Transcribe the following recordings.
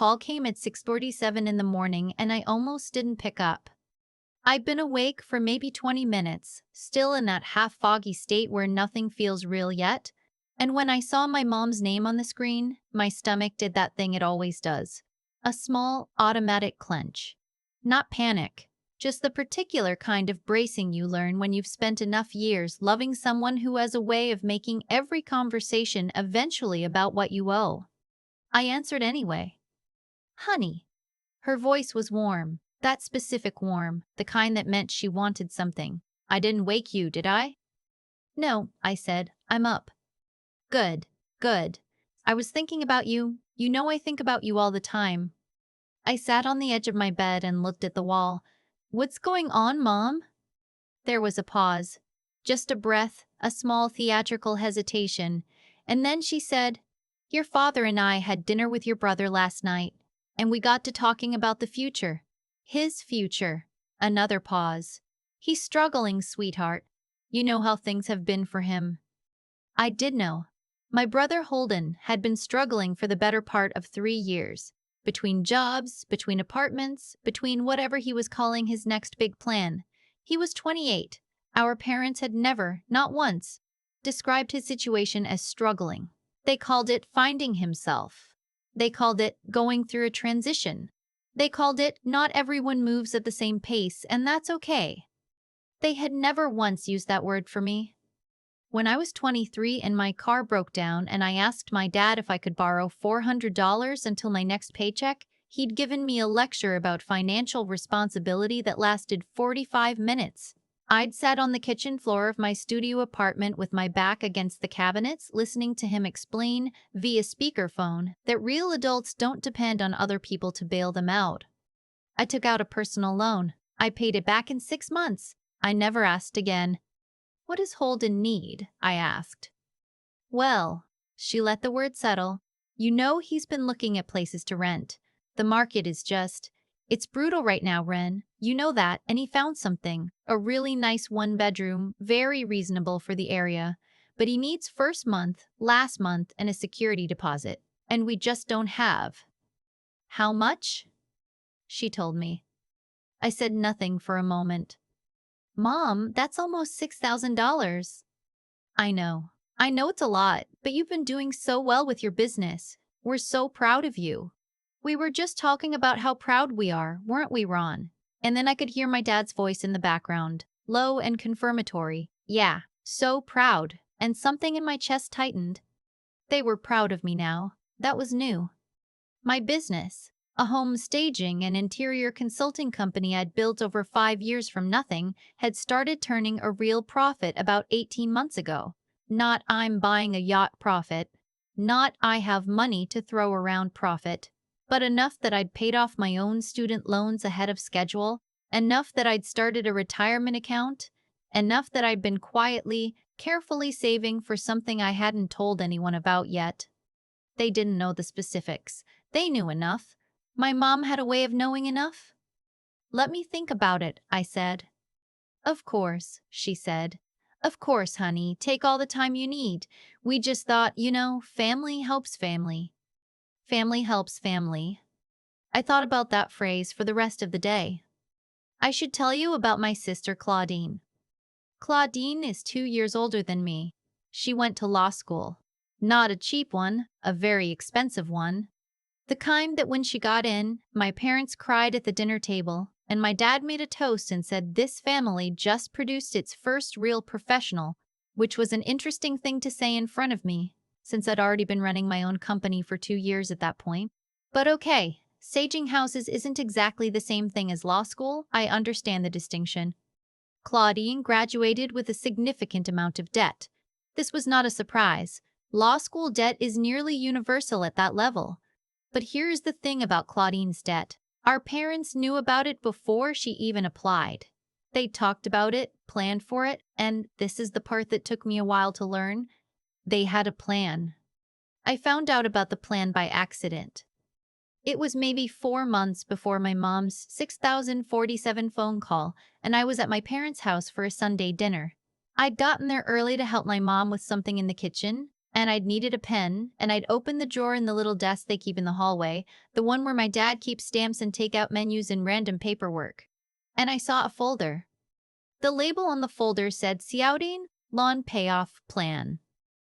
Call came at 6:47 in the morning and I almost didn't pick up. I'd been awake for maybe 20 minutes, still in that half-foggy state where nothing feels real yet, and when I saw my mom's name on the screen, my stomach did that thing it always does. A small, automatic clench. Not panic, just the particular kind of bracing you learn when you've spent enough years loving someone who has a way of making every conversation eventually about what you owe. I answered anyway. Honey. Her voice was warm, that specific warm, the kind that meant she wanted something. I didn't wake you, did I? No, I said. I'm up. Good, good. I was thinking about you. You know I think about you all the time. I sat on the edge of my bed and looked at the wall. What's going on, Mom? There was a pause. Just a breath, a small theatrical hesitation. And then she said, Your father and I had dinner with your brother last night, and we got to talking about the future. His future. Another pause. He's struggling, sweetheart. You know how things have been for him. I did know. My brother Holden had been struggling for the better part of 3 years. Between jobs, between apartments, between whatever he was calling his next big plan. He was 28. Our parents had never, not once, described his situation as struggling. They called it finding himself. They called it going through a transition. They called it not everyone moves at the same pace, and that's okay. They had never once used that word for me. When I was 23 and my car broke down and I asked my dad if I could borrow $400 until my next paycheck, he'd given me a lecture about financial responsibility that lasted 45 minutes. I'd sat on the kitchen floor of my studio apartment with my back against the cabinets, listening to him explain, via speakerphone, that real adults don't depend on other people to bail them out. I took out a personal loan. I paid it back in 6 months. I never asked again. What does Holden need? I asked. Well, she let the word settle. You know he's been looking at places to rent. The market is it's brutal right now, Wren. You know that, and he found something. A really nice 1-bedroom, very reasonable for the area. But he needs first month, last month, and a security deposit. And we just don't have. How much? She told me. I said nothing for a moment. Mom, that's almost $6,000. I know. I know it's a lot, but you've been doing so well with your business. We're so proud of you. We were just talking about how proud we are, weren't we, Ron? And then I could hear my dad's voice in the background, low and confirmatory. Yeah, so proud. And something in my chest tightened. They were proud of me now. That was new. My business, a home staging and interior consulting company I'd built over 5 years from nothing, had started turning a real profit about 18 months ago. Not I'm buying a yacht profit. Not I have money to throw around profit. But enough that I'd paid off my own student loans ahead of schedule, enough that I'd started a retirement account, enough that I'd been quietly, carefully saving for something I hadn't told anyone about yet. They didn't know the specifics. They knew enough. My mom had a way of knowing enough. Let me think about it, I said. Of course, she said. Of course, honey, take all the time you need. We just thought, family helps family. Family helps family. I thought about that phrase for the rest of the day. I should tell you about my sister Claudine. Claudine is 2 years older than me. She went to law school. Not a cheap one, a very expensive one. The kind that when she got in, my parents cried at the dinner table, and my dad made a toast and said this family just produced its first real professional, which was an interesting thing to say in front of me, since I'd already been running my own company for 2 years at that point. But okay, staging houses isn't exactly the same thing as law school. I understand the distinction. Claudine graduated with a significant amount of debt. This was not a surprise. Law school debt is nearly universal at that level. But here's the thing about Claudine's debt. Our parents knew about it before she even applied. They talked about it, planned for it, and this is the part that took me a while to learn. They had a plan. I found out about the plan by accident. It was maybe 4 months before my mom's 6047 phone call, and I was at my parents' house for a Sunday dinner. I'd gotten there early to help my mom with something in the kitchen, and I'd needed a pen, and I'd opened the drawer in the little desk they keep in the hallway, the one where my dad keeps stamps and takeout menus and random paperwork. And I saw a folder. The label on the folder said Scouting Loan Payoff Plan.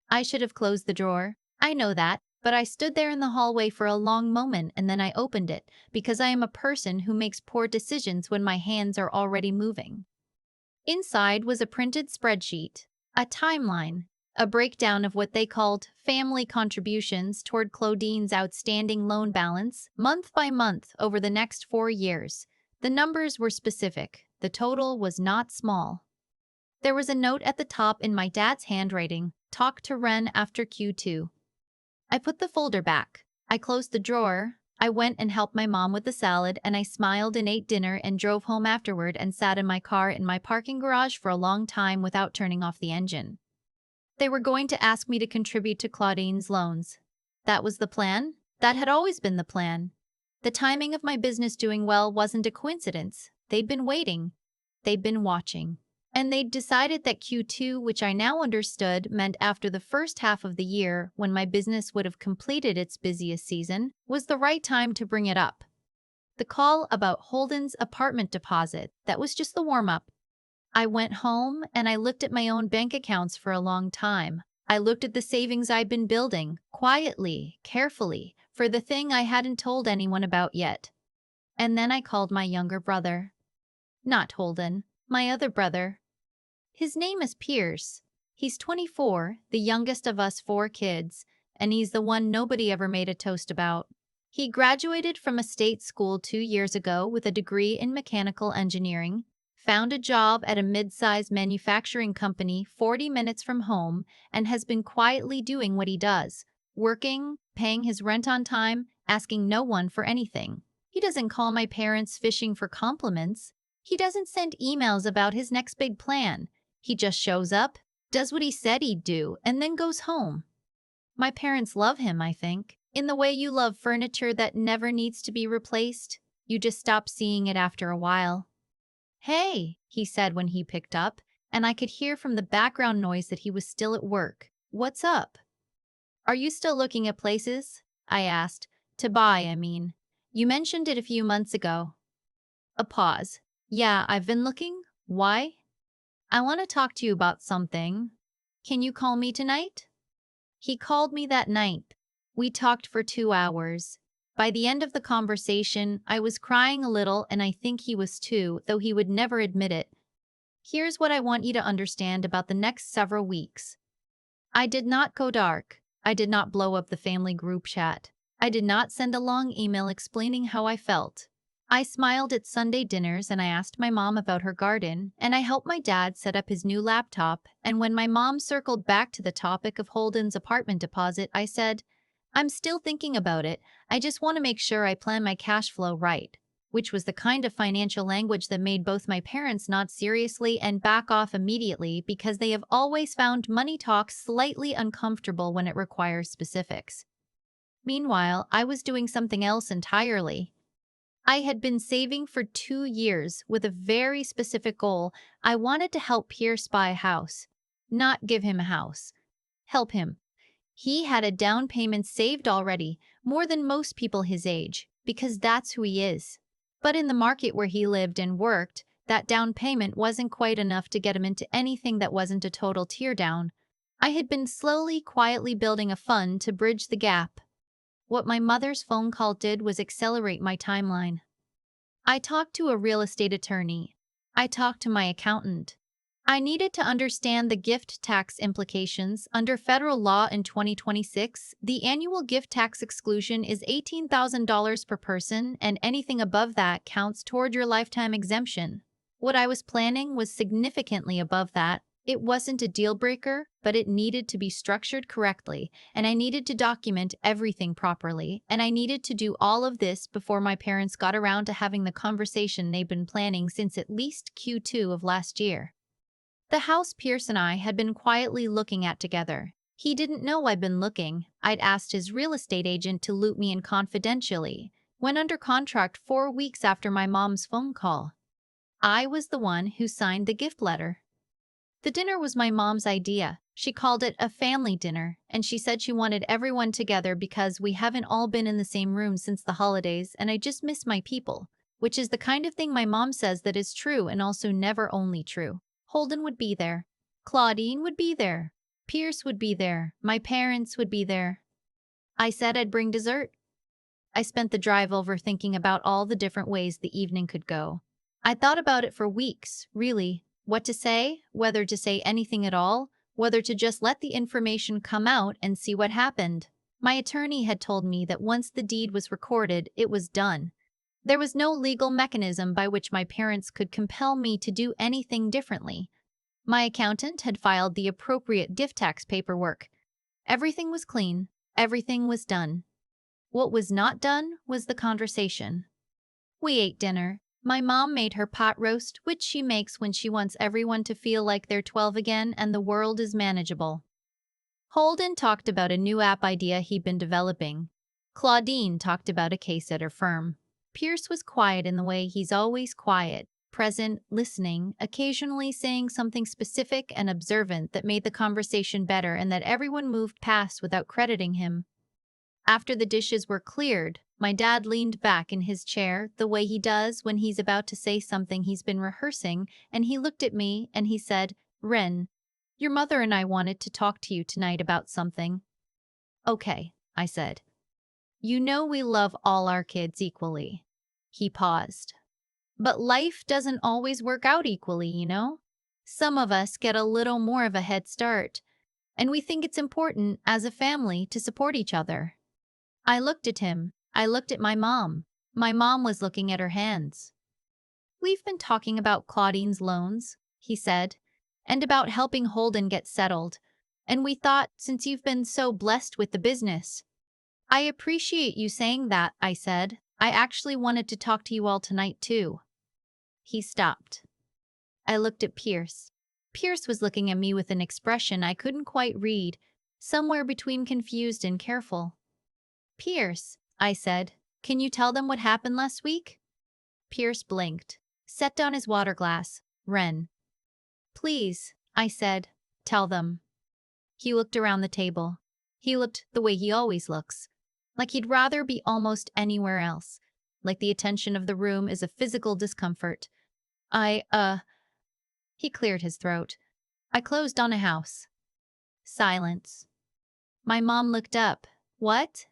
I should have closed the drawer. I know that, but I stood there in the hallway for a long moment and then I opened it, because I am a person who makes poor decisions when my hands are already moving. Inside was a printed spreadsheet, a timeline, a breakdown of what they called family contributions toward Claudine's outstanding loan balance, month by month over the next 4 years. The numbers were specific. The total was not small. There was a note at the top in my dad's handwriting: talk to Wren after Q2. I put the folder back. I closed the drawer. I went and helped my mom with the salad, and I smiled and ate dinner and drove home afterward and sat in my car in my parking garage for a long time without turning off the engine. They were going to ask me to contribute to Claudine's loans. That was the plan. That had always been the plan. The timing of my business doing well wasn't a coincidence. They'd been waiting. They'd been watching. And they'd decided that Q2, which I now understood meant after the first half of the year, when my business would have completed its busiest season, was the right time to bring it up. The call about Holden's apartment deposit, that was just the warm-up. I went home and I looked at my own bank accounts for a long time. I looked at the savings I'd been building, quietly, carefully, for the thing I hadn't told anyone about yet. And then I called my younger brother. Not Holden, my other brother. His name is Pierce. He's 24, the youngest of us 4 kids, and he's the one nobody ever made a toast about. He graduated from a state school 2 years ago with a degree in mechanical engineering, found a job at a mid-sized manufacturing company 40 minutes from home, and has been quietly doing what he does, working, paying his rent on time, asking no one for anything. He doesn't call my parents fishing for compliments. He doesn't send emails about his next big plan. He just shows up, does what he said he'd do, and then goes home. My parents love him, I think, in the way you love furniture that never needs to be replaced. You just stop seeing it after a while. "Hey," he said when he picked up, and I could hear from the background noise that he was still at work. "What's up?" "Are you still looking at places?" I asked. "To buy, I mean. You mentioned it a few months ago." A pause. "Yeah, I've been looking. Why?" "I want to talk to you about something. Can you call me tonight?" He called me that night. We talked for 2 hours. By the end of the conversation, I was crying a little, and I think he was too, though he would never admit it. Here's what I want you to understand about the next several weeks. I did not go dark. I did not blow up the family group chat. I did not send a long email explaining how I felt. I smiled at Sunday dinners, and I asked my mom about her garden, and I helped my dad set up his new laptop, and when my mom circled back to the topic of Holden's apartment deposit, I said, "I'm still thinking about it. I just want to make sure I plan my cash flow right," which was the kind of financial language that made both my parents nod seriously and back off immediately, because they have always found money talk slightly uncomfortable when it requires specifics. Meanwhile, I was doing something else entirely. I had been saving for 2 years with a very specific goal. I wanted to help Pierce buy a house. Not give him a house. Help him. He had a down payment saved already, more than most people his age, because that's who he is. But in the market where he lived and worked, that down payment wasn't quite enough to get him into anything that wasn't a total teardown. I had been slowly, quietly building a fund to bridge the gap. What my mother's phone call did was accelerate my timeline. I talked to a real estate attorney. I talked to my accountant. I needed to understand the gift tax implications. Under federal law in 2026, the annual gift tax exclusion is $18,000 per person, and anything above that counts toward your lifetime exemption. What I was planning was significantly above that. It wasn't a deal breaker, but it needed to be structured correctly, and I needed to document everything properly, and I needed to do all of this before my parents got around to having the conversation they'd been planning since at least Q2 of last year. The house Pierce and I had been quietly looking at together. He didn't know I'd been looking. I'd asked his real estate agent to loop me in confidentially. Went under contract 4 weeks after my mom's phone call. I was the one who signed the gift letter. The dinner was my mom's idea. She called it a family dinner, and she said she wanted everyone together because we haven't all been in the same room since the holidays and I just miss my people, which is the kind of thing my mom says that is true and also never only true. Holden would be there. Claudine would be there. Pierce would be there. My parents would be there. I said I'd bring dessert. I spent the drive over thinking about all the different ways the evening could go. I thought about it for weeks, really. What to say, whether to say anything at all, whether to just let the information come out and see what happened. My attorney had told me that once the deed was recorded, it was done. There was no legal mechanism by which my parents could compel me to do anything differently. My accountant had filed the appropriate gift tax paperwork. Everything was clean. Everything was done. What was not done was the conversation. We ate dinner. My mom made her pot roast, which she makes when she wants everyone to feel like they're 12 again and the world is manageable. Holden talked about a new app idea he'd been developing. Claudine talked about a case at her firm. Pierce was quiet in the way he's always quiet, present, listening, occasionally saying something specific and observant that made the conversation better and that everyone moved past without crediting him. After the dishes were cleared, my dad leaned back in his chair the way he does when he's about to say something he's been rehearsing, and he looked at me and he said, "Wren, your mother and I wanted to talk to you tonight about something." "Okay," I said. "You know we love all our kids equally." He paused. "But life doesn't always work out equally, you know? Some of us get a little more of a head start, and we think it's important as a family to support each other." I looked at him. I looked at my mom. My mom was looking at her hands. "We've been talking about Claudine's loans," he said, "and about helping Holden get settled. And we thought, since you've been so blessed with the business." "I appreciate you saying that," I said. "I actually wanted to talk to you all tonight, too." He stopped. I looked at Pierce. Pierce was looking at me with an expression I couldn't quite read, somewhere between confused and careful. "Pierce," I said, "can you tell them what happened last week?" Pierce blinked, set down his water glass. "Wren." "Please," I said, "tell them." He looked around the table. He looked the way he always looks, like he'd rather be almost anywhere else, like the attention of the room is a physical discomfort. He cleared his throat. "I closed on a house." Silence. My mom looked up. "What?"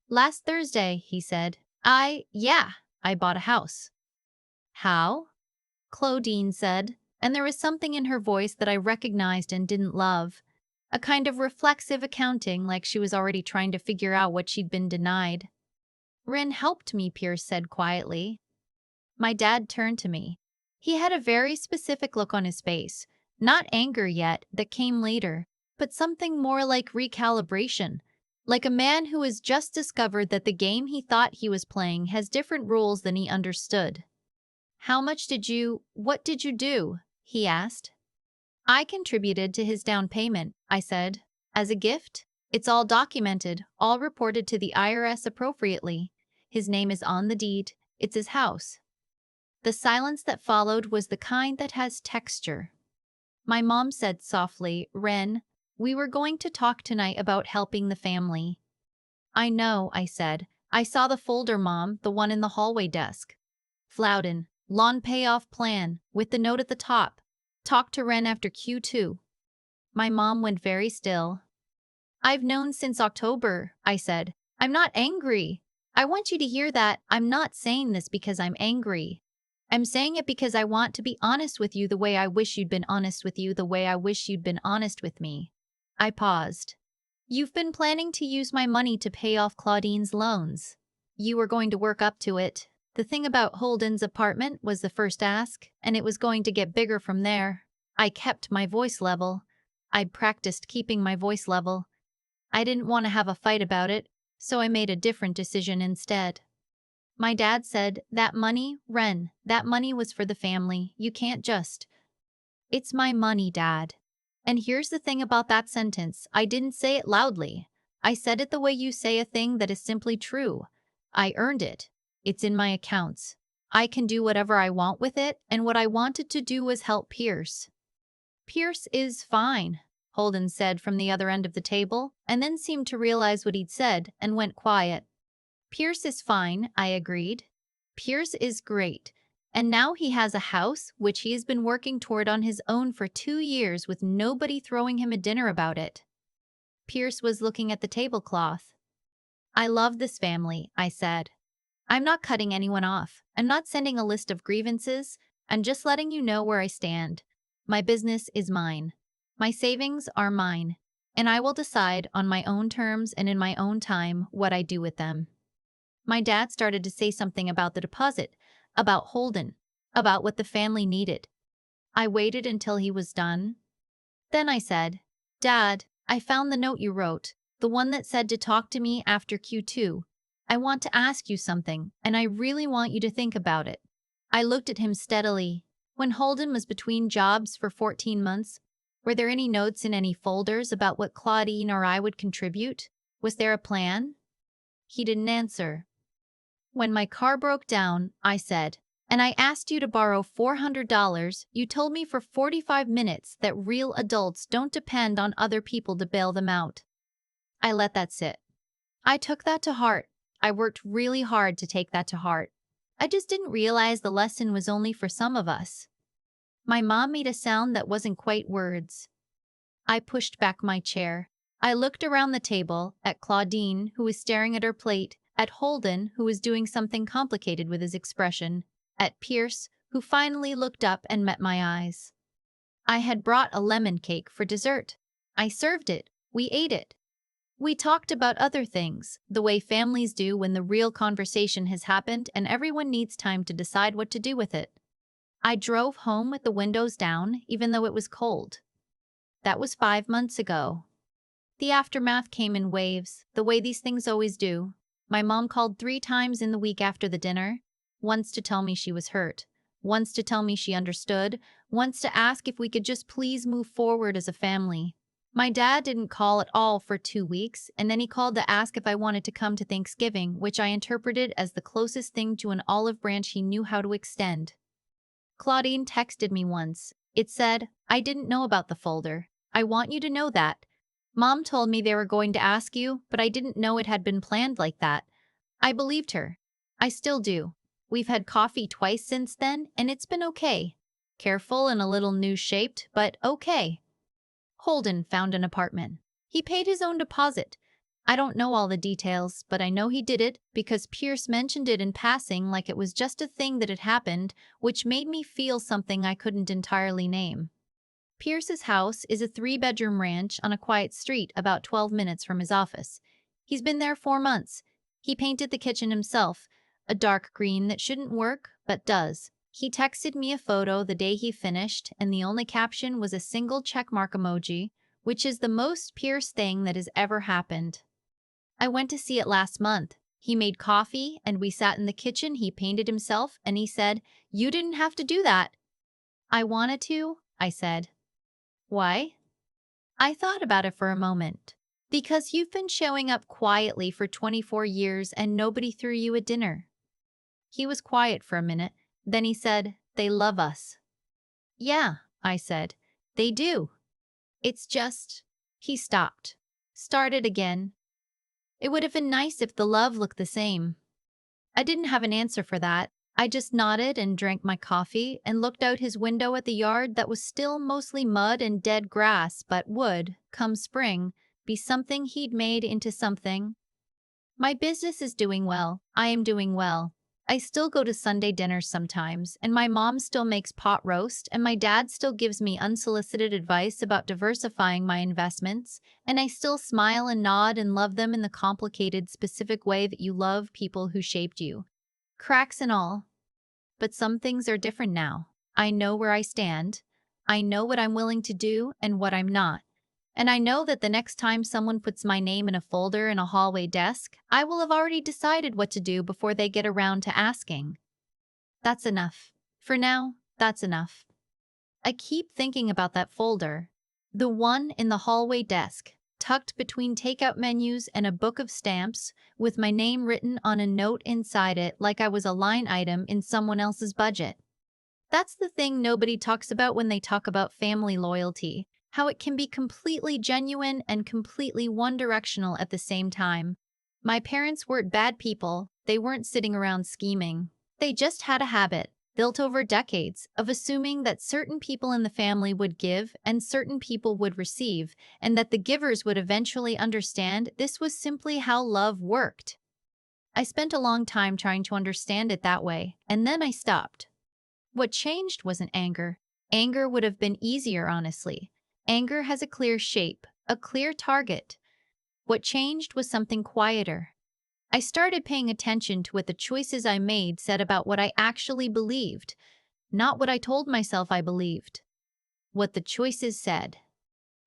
"Last Thursday," he said. Yeah, I bought a house." "How?" Claudine said, and there was something in her voice that I recognized and didn't love. A kind of reflexive accounting, like she was already trying to figure out what she'd been denied. "Wren helped me," Pierce said quietly. My dad turned to me. He had a very specific look on his face, not anger yet, that came later, but something more like recalibration. Like a man who has just discovered that the game he thought he was playing has different rules than he understood. What did you do?" he asked. "I contributed to his down payment," I said. "As a gift? It's all documented, all reported to the IRS appropriately. His name is on the deed. It's his house." The silence that followed was the kind that has texture. My mom said softly, "Wren, we were going to talk tonight about helping the family." "I know," I said. "I saw the folder, Mom, the one in the hallway desk. Flowden, loan payoff plan, with the note at the top. Talk to Wren after Q2. My mom went very still. "I've known since October," I said. "I'm not angry. I want you to hear that. I'm not saying this because I'm angry. I'm saying it because I want to be honest with you the way I wish you'd been honest with you, the way I wish you'd been honest with me." I paused. "You've been planning to use my money to pay off Claudine's loans. You were going to work up to it. The thing about Holden's apartment was the first ask, and it was going to get bigger from there." I kept my voice level. I'd practiced keeping my voice level. I didn't want to have a fight about it, so I made a different decision instead. My dad said, "That money, Wren, that money was for the family. You can't just—" "It's my money, Dad." And here's the thing about that sentence. I didn't say it loudly. I said it the way you say a thing that is simply true. I earned it. It's in my accounts. I can do whatever I want with it, and what I wanted to do was help Pierce. Pierce is fine. Holden said from the other end of the table, and then seemed to realize what he'd said and went quiet. Pierce is fine, I agreed. Pierce is great. And now he has a house, which he has been working toward on his own for 2 years with nobody throwing him a dinner about it. Pierce was looking at the tablecloth. I love this family, I said. I'm not cutting anyone off. I'm not sending a list of grievances. I'm just letting you know where I stand. My business is mine. My savings are mine. And I will decide on my own terms and in my own time what I do with them. My dad started to say something about the deposit, about Holden, about what the family needed. I waited until he was done. Then I said, Dad, I found the note you wrote, the one that said to talk to me after Q2. I want to ask you something, and I really want you to think about it. I looked at him steadily. When Holden was between jobs for 14 months, were there any notes in any folders about what Claudine or I would contribute? Was there a plan? He didn't answer. When my car broke down, I said, and I asked you to borrow $400, you told me for 45 minutes that real adults don't depend on other people to bail them out. I let that sit. I took that to heart. I worked really hard to take that to heart. I just didn't realize the lesson was only for some of us. My mom made a sound that wasn't quite words. I pushed back my chair. I looked around the table, at Claudine, who was staring at her plate, at Holden, who was doing something complicated with his expression, at Pierce, who finally looked up and met my eyes. I had brought a lemon cake for dessert. I served it. We ate it. We talked about other things, the way families do when the real conversation has happened and everyone needs time to decide what to do with it. I drove home with the windows down, even though it was cold. That was 5 months ago. The aftermath came in waves, the way these things always do. My mom called 3 times in the week after the dinner, once to tell me she was hurt, once to tell me she understood, once to ask if we could just please move forward as a family. My dad didn't call at all for 2 weeks, and then he called to ask if I wanted to come to Thanksgiving, which I interpreted as the closest thing to an olive branch he knew how to extend. Claudine texted me once. It said, I didn't know about the folder. I want you to know that. Mom told me they were going to ask you, but I didn't know it had been planned like that. I believed her. I still do. We've had coffee twice since then, and it's been okay. Careful and a little news-shaped, but okay. Holden found an apartment. He paid his own deposit. I don't know all the details, but I know he did it because Pierce mentioned it in passing like it was just a thing that had happened, which made me feel something I couldn't entirely name. Pierce's house is a 3-bedroom ranch on a quiet street about 12 minutes from his office. He's been there 4 months. He painted the kitchen himself, a dark green that shouldn't work, but does. He texted me a photo the day he finished, and the only caption was a single checkmark emoji, which is the most Pierce thing that has ever happened. I went to see it last month. He made coffee, and we sat in the kitchen he painted himself, and he said, You didn't have to do that. I wanted to, I said. Why? I thought about it for a moment. Because you've been showing up quietly for 24 years and nobody threw you a dinner. He was quiet for a minute. Then he said, They love us. Yeah, I said. They do. It's just... He stopped. Started again. It would have been nice if the love looked the same. I didn't have an answer for that. I just nodded and drank my coffee and looked out his window at the yard that was still mostly mud and dead grass but would, come spring, be something he'd made into something. My business is doing well. I am doing well. I still go to Sunday dinners sometimes, and my mom still makes pot roast, and my dad still gives me unsolicited advice about diversifying my investments, and I still smile and nod and love them in the complicated, specific way that you love people who shaped you. Cracks and all. But some things are different now. I know where I stand. I know what I'm willing to do and what I'm not. And I know that the next time someone puts my name in a folder in a hallway desk, I will have already decided what to do before they get around to asking. That's enough. For now, that's enough. I keep thinking about that folder. The one in the hallway desk, tucked between takeout menus and a book of stamps, with my name written on a note inside it like I was a line item in someone else's budget. That's the thing nobody talks about when they talk about family loyalty. how it can be completely genuine and completely one-directional at the same time. My parents weren't bad people. They weren't sitting around scheming. They just had a habit, built over decades, of assuming that certain people in the family would give and certain people would receive, and that the givers would eventually understand this was simply how love worked. I spent a long time trying to understand it that way, and then I stopped. What changed wasn't anger. Anger would have been easier, honestly. Anger has a clear shape, a clear target. What changed was something quieter. I started paying attention to what the choices I made said about what I actually believed, not what I told myself I believed. What the choices said.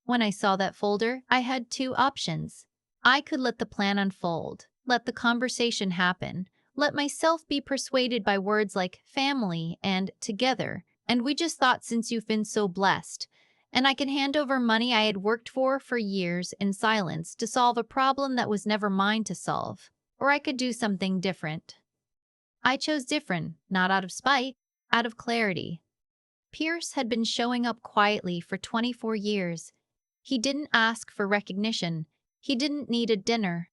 When I saw that folder, I had two options. I could let the plan unfold, let the conversation happen, let myself be persuaded by words like family and together, and we just thought since you've been so blessed, and I can hand over money I had worked for years in silence to solve a problem that was never mine to solve. Or I could do something different. I chose different, not out of spite, out of clarity. Pierce had been showing up quietly for 24 years. He didn't ask for recognition. He didn't need a dinner.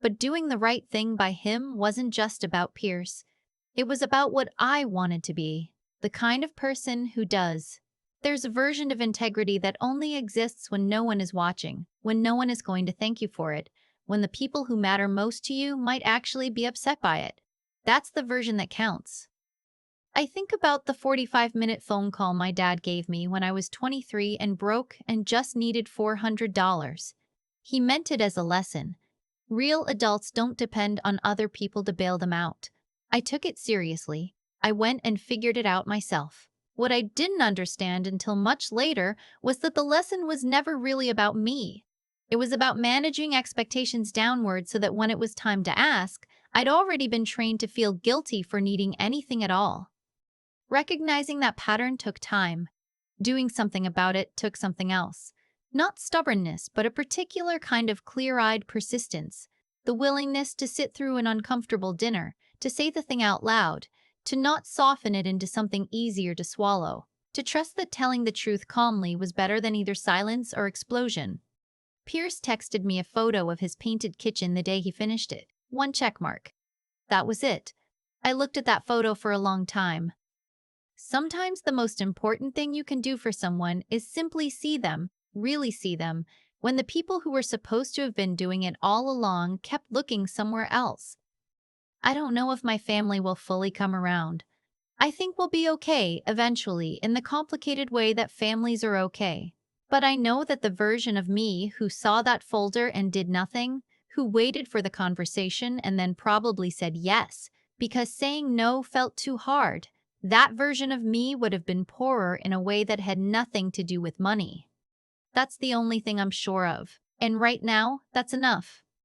But doing the right thing by him wasn't just about Pierce. It was about what I wanted to be, the kind of person who does. There's a version of integrity that only exists when no one is watching, when no one is going to thank you for it, when the people who matter most to you might actually be upset by it. That's the version that counts. I think about the 45-minute phone call my dad gave me when I was 23 and broke and just needed $400. He meant it as a lesson. Real adults don't depend on other people to bail them out. I took it seriously. I went and figured it out myself. What I didn't understand until much later was that the lesson was never really about me. It was about managing expectations downward so that when it was time to ask, I'd already been trained to feel guilty for needing anything at all. Recognizing that pattern took time. Doing something about it took something else. Not stubbornness, but a particular kind of clear-eyed persistence. The willingness to sit through an uncomfortable dinner, to say the thing out loud, to not soften it into something easier to swallow, to trust that telling the truth calmly was better than either silence or explosion. Pierce texted me a photo of his painted kitchen the day he finished it. One check mark. That was it. I looked at that photo for a long time. Sometimes the most important thing you can do for someone is simply see them, really see them, when the people who were supposed to have been doing it all along kept looking somewhere else. I don't know if my family will fully come around. I think we'll be okay eventually in the complicated way that families are okay. But I know that the version of me who saw that folder and did nothing, who waited for the conversation and then probably said yes, because saying no felt too hard, that version of me would have been poorer in a way that had nothing to do with money. That's the only thing I'm sure of. And right now, that's enough.